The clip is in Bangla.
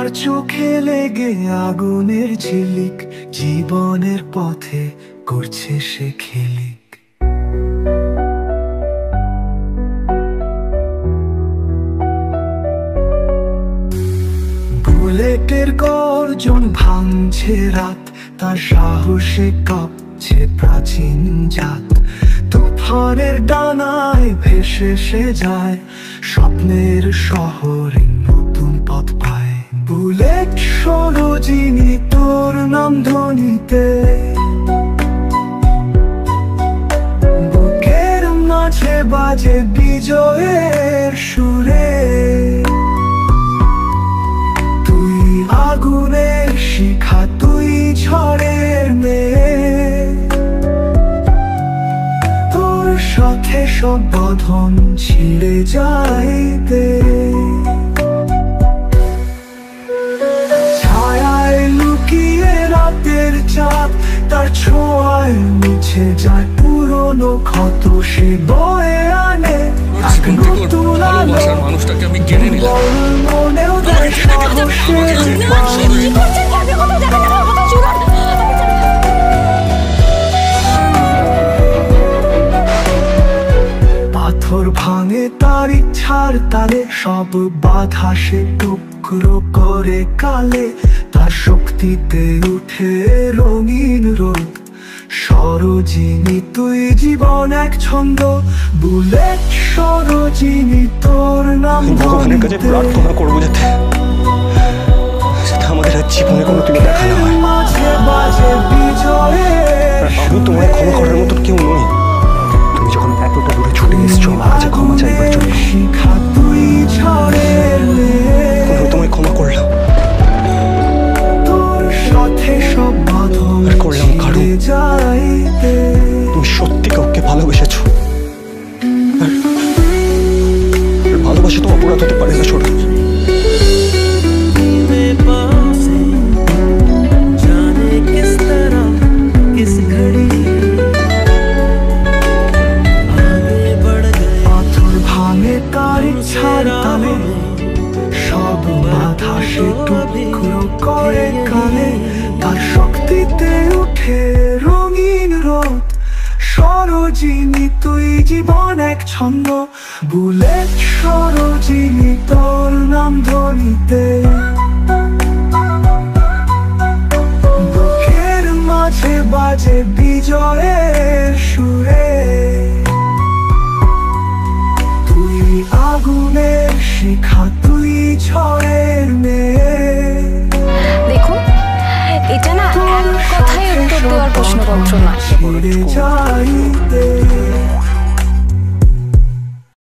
তার চোখে লেগে আগুনের ঝিলিক, জীবনের পথে করছে সে খেলিক। বুলেটের গর্জন ভাঙছে রাত, তার সাহসে কাঁপছে প্রাচীন জাত। তুফানের ডানায় ভেসে সে যায়, স্বপ্নের শহরে নতুন পথ পায়। বুলেট সরোজিনী তোর নাম ধ্বনিতে, বুকের মাঝে বাজে বিজয়ের সুরে। তুই আগুনের শিখা, তুই ঝড়ের মেয়ে, তোর সাথে সব বাঁধন ছিঁড়ে যাইতে। ছায়ায় লুকিয়ে রাতের চাঁদ, তার ছোঁয়ায় মুছে যায় পুরনো ক্ষত। সে বয়ে আনে এক নতুন আলো, মানুষটাকে আমি কেড়ে নিলাম। মনেও দেয় সাহসের পানি। পাথর ভাঙে তার ইচ্ছার তালে, সব বাধা সে টুকরো করে কালে। তার শক্তিতে উঠে রঙিন রোদ। সরোজিনী তুই জীবন এক ছন্দ, বুলেট সরোজিনী তোর নাম। ভগবানের কাছে প্রার্থনা করবো যাতে আমাদের আর জীবনে কোনো তুমি দেখা না হয়। আমি তোমায় ক্ষমা করার মতো কেউ নই। তুমি যখন এতটা দূরে ছুটে এসছো আমার কাছে ক্ষমা চাইবার জন্য, আমি তোমায় ক্ষমা করলাম। আর করলাম কারণ তুমি সত্যি কাউকে ভালোবেসেছো। আর ভালোবাসা তো অপরাধ হতে পারে না ছোট। পাথর ভাঙে তার ইচ্ছার তালে, সব বাধা সে টুকরো করে কালে। তার শক্তিতে উঠে রঙিন রোদ। সরোজিনী তুই জীবন এক ছন্দ, বুলেট সরোজিনী তোর নাম ধ্বনিতে। বুকের মাঝে বাজে বিজয়ের সুরে। তুই আগুনের শিখা, তুই ঝড়ের মেয়ে। দেখুন, এটা না এক কথায় উত্তর দেওয়ার প্রশ্নপত্র না।